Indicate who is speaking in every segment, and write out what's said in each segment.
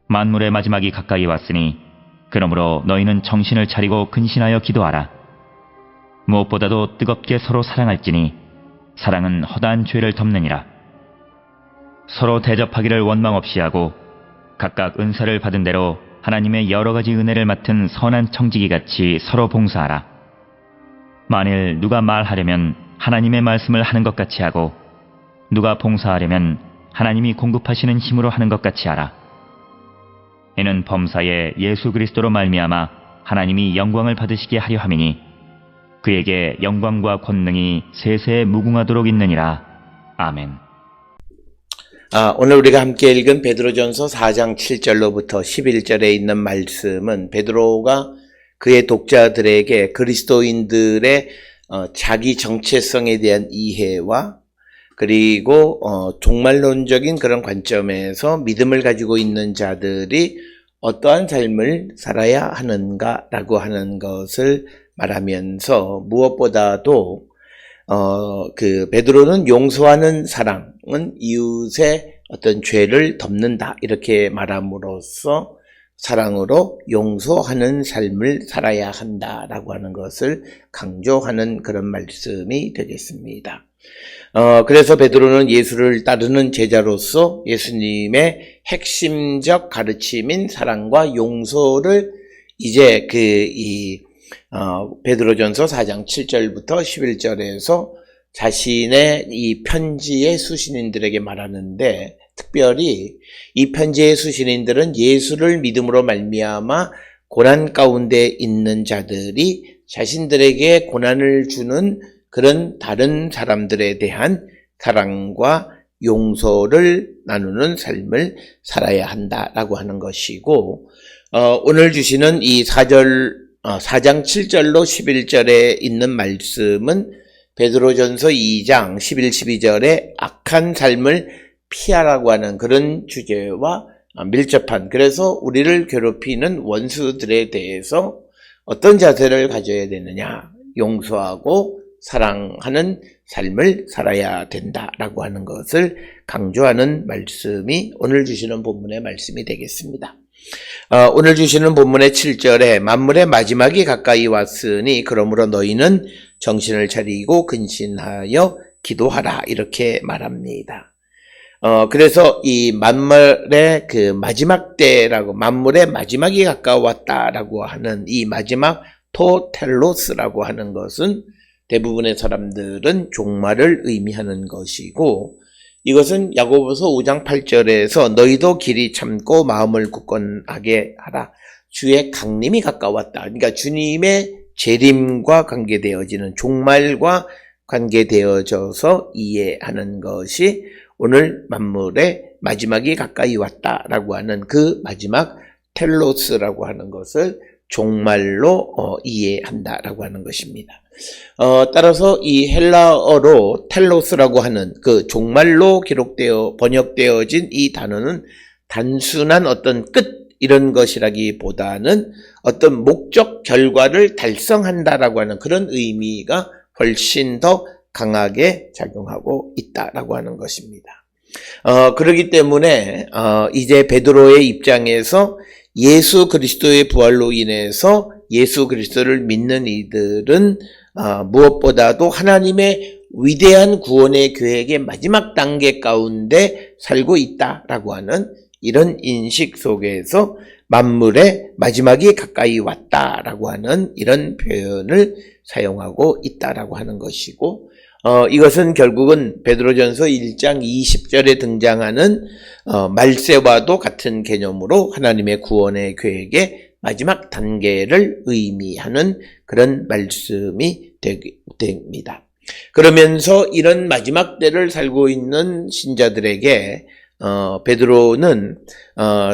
Speaker 1: 만물의 마지막이 가까이 왔으니 그러므로 너희는 정신을 차리고 근신하여 기도하라. 무엇보다도 뜨겁게 서로 사랑할지니 사랑은 허다한 죄를 덮느니라. 서로 대접하기를 원망 없이 하고 각각 은사를 받은 대로 하나님의 여러 가지 은혜를 맡은 선한 청지기같이 서로 봉사하라. 만일 누가 말하려면 하나님의 말씀을 하는 것 같이 하고 누가 봉사하려면 하나님이 공급하시는 힘으로 하는 것 같이 하라. 이는 범사에 예수 그리스도로 말미암아 하나님이 영광을 받으시게 하려 함이니 그에게 영광과 권능이 세세에 무궁하도록 있느니라. 아멘.
Speaker 2: 오늘 우리가 함께 읽은 베드로전서 4장 7절로부터 11절에 있는 말씀은 베드로가 그의 독자들에게 그리스도인들의 자기 정체성에 대한 이해와 그리고 종말론적인 그런 관점에서 믿음을 가지고 있는 자들이 어떠한 삶을 살아야 하는가라고 하는 것을 말하면서 무엇보다도 베드로는 용서하는 사랑은 이웃의 어떤 죄를 덮는다 이렇게 말함으로써 사랑으로 용서하는 삶을 살아야 한다라고 하는 것을 강조하는 그런 말씀이 되겠습니다. 그래서 베드로는 예수를 따르는 제자로서 예수님의 핵심적 가르침인 사랑과 용서를 이제 베드로전서 4장 7절부터 11절에서 자신의 이 편지의 수신인들에게 말하는데, 특별히 이 편지의 수신인들은 예수를 믿음으로 말미암아 고난 가운데 있는 자들이 자신들에게 고난을 주는 그런 다른 사람들에 대한 사랑과 용서를 나누는 삶을 살아야 한다라고 하는 것이고, 오늘 주시는 이 4장 7절로 11절에 있는 말씀은 베드로전서 2장 11, 12절에 악한 삶을 피하라고 하는 그런 주제와 밀접한, 그래서 우리를 괴롭히는 원수들에 대해서 어떤 자세를 가져야 되느냐, 용서하고 사랑하는 삶을 살아야 된다라고 하는 것을 강조하는 말씀이 오늘 주시는 본문의 말씀이 되겠습니다. 오늘 주시는 본문의 7절에 만물의 마지막이 가까이 왔으니 그러므로 너희는 정신을 차리고 근신하여 기도하라 이렇게 말합니다. 그래서 이 만물의 그 마지막 때라고, 만물의 마지막이 가까웠다라고 하는 이 마지막 토텔로스라고 하는 것은 대부분의 사람들은 종말을 의미하는 것이고, 이것은 야고보서 5장 8절에서 너희도 길이 참고 마음을 굳건하게 하라. 주의 강림이 가까웠다. 그러니까 주님의 재림과 관계되어지는 종말과 관계되어져서 이해하는 것이 오늘 만물의 마지막이 가까이 왔다라고 하는 그 마지막 텔로스라고 하는 것을 종말로 이해한다라고 하는 것입니다. 따라서 이 헬라어로 텔로스라고 하는 그 종말로 번역되어진 이 단어는 단순한 어떤 끝 이런 것이라기보다는 어떤 목적 결과를 달성한다라고 하는 그런 의미가 훨씬 더 강하게 작용하고 있다라고 하는 것입니다. 그렇기 때문에 이제 베드로의 입장에서 예수 그리스도의 부활로 인해서 예수 그리스도를 믿는 이들은 무엇보다도 하나님의 위대한 구원의 계획의 마지막 단계 가운데 살고 있다라고 하는 이런 인식 속에서 만물의 마지막이 가까이 왔다라고 하는 이런 표현을 사용하고 있다라고 하는 것이고, 이것은 결국은 베드로전서 1장 20절에 등장하는 말세와도 같은 개념으로 하나님의 구원의 계획의 마지막 단계를 의미하는 그런 말씀이 됩니다. 그러면서 이런 마지막 때를 살고 있는 신자들에게 베드로는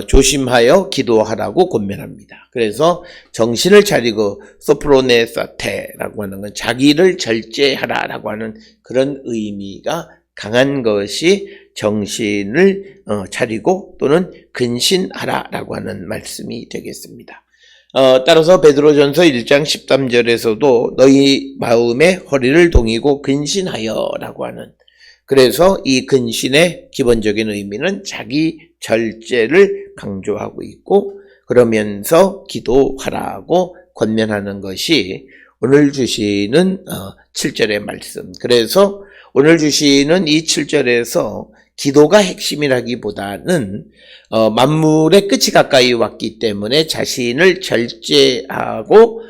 Speaker 2: 조심하여 기도하라고 권면합니다. 그래서 정신을 차리고 소프로네사테라고 하는 건 자기를 절제하라라고 하는 그런 의미가 강한 것이 정신을 차리고 또는 근신하라라고 하는 말씀이 되겠습니다. 따라서 베드로전서 1장 13절에서도 너희 마음에 허리를 동이고 근신하여 라고 하는, 그래서 이 근신의 기본적인 의미는 자기 절제를 강조하고 있고, 그러면서 기도하라고 권면하는 것이 오늘 주시는 7절의 말씀. 그래서 오늘 주시는 이 7절에서 기도가 핵심이라기보다는 만물의 끝이 가까이 왔기 때문에 자신을 절제하고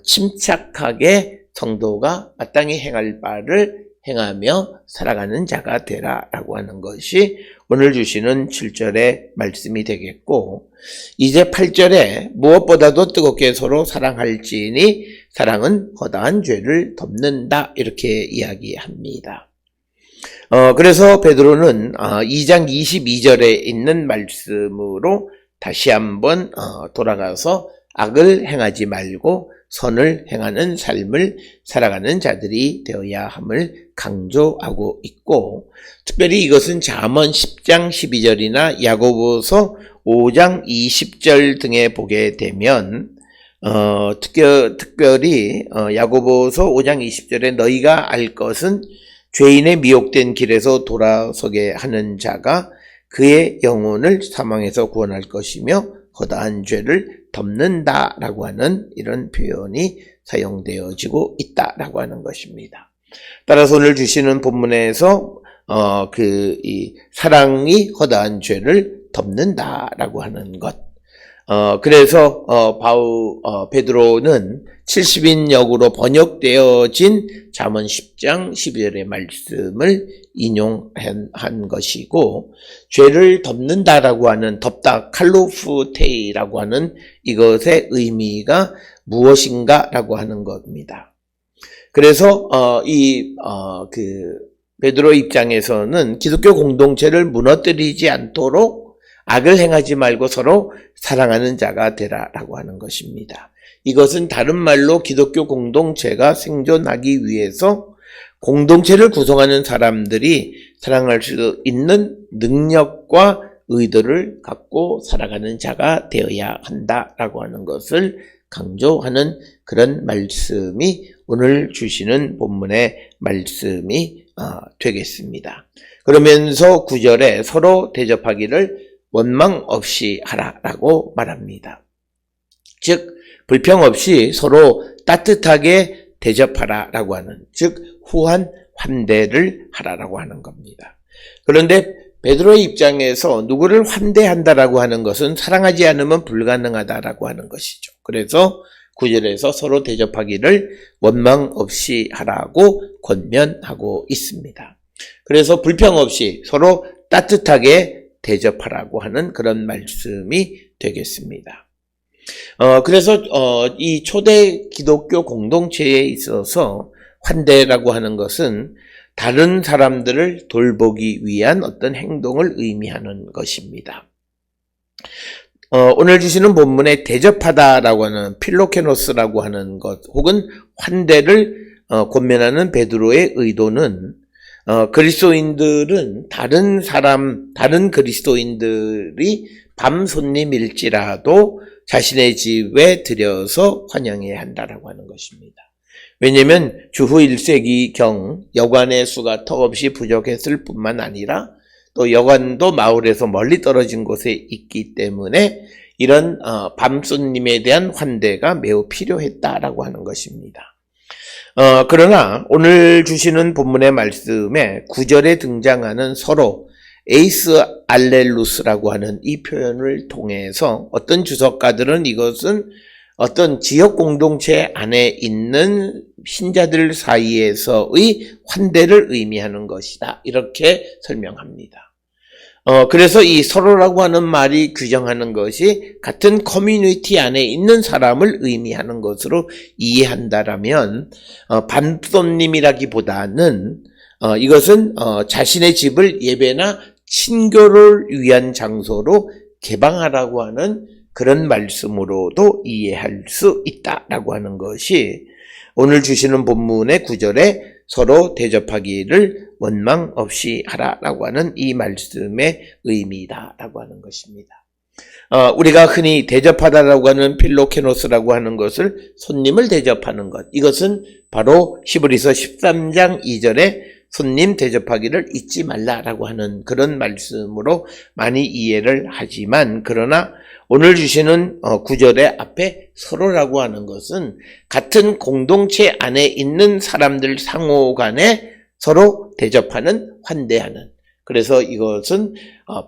Speaker 2: 침착하게 성도가 마땅히 행할 바를 행하며 살아가는 자가 되라라고 하는 것이 오늘 주시는 7절의 말씀이 되겠고, 이제 8절에 무엇보다도 뜨겁게 서로 사랑할지니 사랑은 허다한 죄를 덮는다, 이렇게 이야기합니다. 그래서 베드로는 2장 22절에 있는 말씀으로 다시 한번 돌아가서 악을 행하지 말고 선을 행하는 삶을 살아가는 자들이 되어야 함을 강조하고 있고, 특별히 이것은 잠언 10장 12절이나 야고보서 5장 20절 등에 보게 되면 특별히 야고보서 5장 20절에 너희가 알 것은 죄인의 미혹된 길에서 돌아서게 하는 자가 그의 영혼을 사망에서 구원할 것이며 허다한 죄를 덮는다라고 하는 이런 표현이 사용되어지고 있다라고 하는 것입니다. 따라서 오늘 주시는 본문에서 이 사랑이 허다한 죄를 덮는다라고 하는 것. 그래서 베드로는 70인 역으로 번역되어진 잠언 10장 12절의 말씀을 인용한 것이고, 죄를 덮는다라고 하는, 덮다, 칼로프테이라고 하는 이것의 의미가 무엇인가라고 하는 겁니다. 그래서 베드로 입장에서는 기독교 공동체를 무너뜨리지 않도록 악을 행하지 말고 서로 사랑하는 자가 되라라고 하는 것입니다. 이것은 다른 말로 기독교 공동체가 생존하기 위해서 공동체를 구성하는 사람들이 사랑할 수 있는 능력과 의도를 갖고 살아가는 자가 되어야 한다라고 하는 것을 강조하는 그런 말씀이 오늘 주시는 본문의 말씀이 되겠습니다. 그러면서 9절에 서로 대접하기를 원망 없이 하라라고 말합니다. 즉 불평 없이 서로 따뜻하게 대접하라라고 하는, 즉 후한 환대를 하라라고 하는 겁니다. 그런데 베드로의 입장에서 누구를 환대한다라고 하는 것은 사랑하지 않으면 불가능하다라고 하는 것이죠. 그래서 9절에서 서로 대접하기를 원망 없이 하라고 권면하고 있습니다. 그래서 불평 없이 서로 따뜻하게 대접하라고 하는 그런 말씀이 되겠습니다. 그래서 이 초대 기독교 공동체에 있어서 환대라고 하는 것은 다른 사람들을 돌보기 위한 어떤 행동을 의미하는 것입니다. 오늘 주시는 본문에 대접하다라고 하는 필로케노스라고 하는 것, 혹은 환대를 권면하는 베드로의 의도는 그리스도인들은 다른 그리스도인들이 밤 손님일지라도 자신의 집에 들여서 환영해야 한다라고 하는 것입니다. 왜냐하면 주후 1세기경 여관의 수가 턱없이 부족했을 뿐만 아니라 또 여관도 마을에서 멀리 떨어진 곳에 있기 때문에 이런 밤 손님에 대한 환대가 매우 필요했다라고 하는 것입니다. 그러나 오늘 주시는 본문의 말씀에 9절에 등장하는 서로 에이스 알렐루스라고 하는 이 표현을 통해서 어떤 주석가들은 이것은 어떤 지역 공동체 안에 있는 신자들 사이에서의 환대를 의미하는 것이다, 이렇게 설명합니다. 그래서 이 서로라고 하는 말이 규정하는 것이 같은 커뮤니티 안에 있는 사람을 의미하는 것으로 이해한다라면, 반손님이라기보다는 이것은 자신의 집을 예배나 친교를 위한 장소로 개방하라고 하는 그런 말씀으로도 이해할 수 있다라고 하는 것이 오늘 주시는 본문의 9절에 서로 대접하기를 원망 없이 하라라고 하는 이 말씀의 의미다라고 하는 것입니다. 우리가 흔히 대접하다라고 하는 필로케노스라고 하는 것을 손님을 대접하는 것. 이것은 바로 히브리서 13장 2절에 손님 대접하기를 잊지 말라라고 하는 그런 말씀으로 많이 이해를 하지만, 그러나 오늘 주시는 9절의 앞에 서로라고 하는 것은 같은 공동체 안에 있는 사람들 상호 간에 서로 대접하는, 환대하는, 그래서 이것은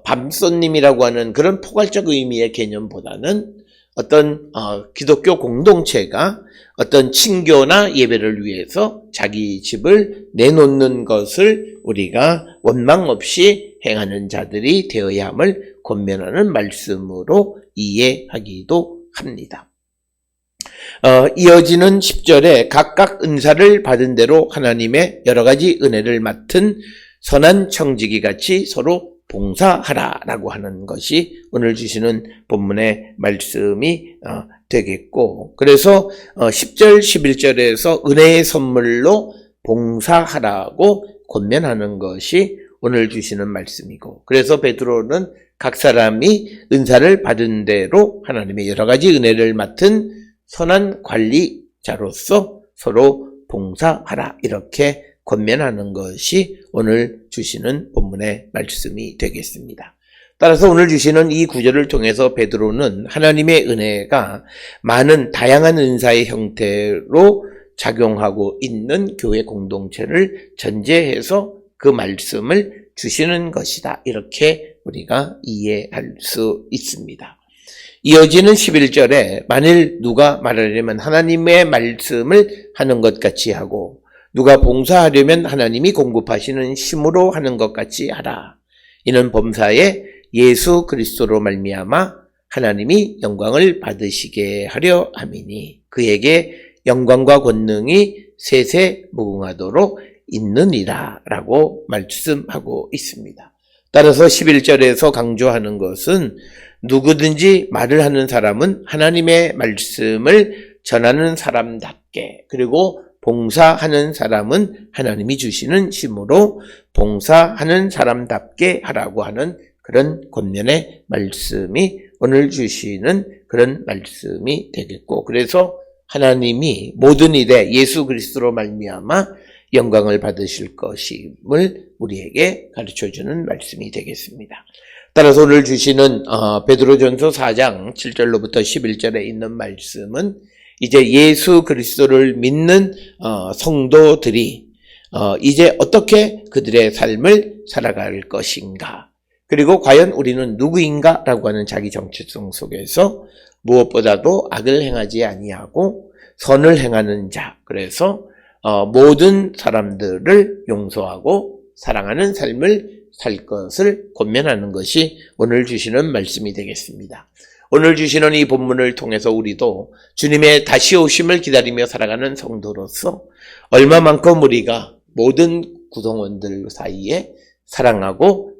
Speaker 2: 밤손님이라고 하는 그런 포괄적 의미의 개념보다는 어떤 기독교 공동체가 어떤 친교나 예배를 위해서 자기 집을 내놓는 것을 우리가 원망 없이 행하는 자들이 되어야 함을 권면하는 말씀으로 이해하기도 합니다. 이어지는 10절에 각각 은사를 받은 대로 하나님의 여러 가지 은혜를 맡은 선한 청지기 같이 서로 봉사하라라고 하는 것이 오늘 주시는 본문의 말씀이 되겠고, 그래서 10절 11절에서 은혜의 선물로 봉사하라고 권면하는 것이 오늘 주시는 말씀이고, 그래서 베드로는 각 사람이 은사를 받은 대로 하나님의 여러 가지 은혜를 맡은 선한 관리자로서 서로 봉사하라, 이렇게 권면하는 것이 오늘 주시는 본문의 말씀이 되겠습니다. 따라서 오늘 주시는 이 구절을 통해서 베드로는 하나님의 은혜가 많은 다양한 은사의 형태로 작용하고 있는 교회 공동체를 전제해서 그 말씀을 주시는 것이다, 이렇게 우리가 이해할 수 있습니다. 이어지는 11절에 만일 누가 말하려면 하나님의 말씀을 하는 것 같이 하고, 누가 봉사하려면 하나님이 공급하시는 힘으로 하는 것 같이 하라. 이는 범사에 예수 그리스도로 말미암아 하나님이 영광을 받으시게 하려 함이니 그에게 영광과 권능이 세세 무궁하도록 있느니라 라고 말씀하고 있습니다. 따라서 11절에서 강조하는 것은 누구든지 말을 하는 사람은 하나님의 말씀을 전하는 사람답게, 그리고 봉사하는 사람은 하나님이 주시는 힘으로 봉사하는 사람답게 하라고 하는 그런 권면의 말씀이 오늘 주시는 그런 말씀이 되겠고, 그래서 하나님이 모든 일에 예수 그리스도로 말미암아 영광을 받으실 것임을 우리에게 가르쳐주는 말씀이 되겠습니다. 따라서 오늘 주시는 베드로전서 4장 7절로부터 11절에 있는 말씀은 이제 예수 그리스도를 믿는 성도들이 이제 어떻게 그들의 삶을 살아갈 것인가, 그리고 과연 우리는 누구인가 라고 하는 자기 정체성 속에서 무엇보다도 악을 행하지 아니하고 선을 행하는 자, 그래서 모든 사람들을 용서하고 사랑하는 삶을 살 것을 권면하는 것이 오늘 주시는 말씀이 되겠습니다. 오늘 주시는 이 본문을 통해서 우리도 주님의 다시 오심을 기다리며 살아가는 성도로서 얼마만큼 우리가 모든 구성원들 사이에 사랑하고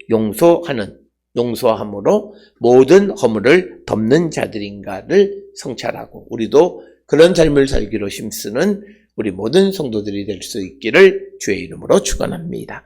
Speaker 2: 용서함으로 모든 허물을 덮는 자들인가를 성찰하고 우리도 그런 삶을 살기로 힘쓰는 우리 모든 성도들이 될 수 있기를 주의 이름으로 축원합니다.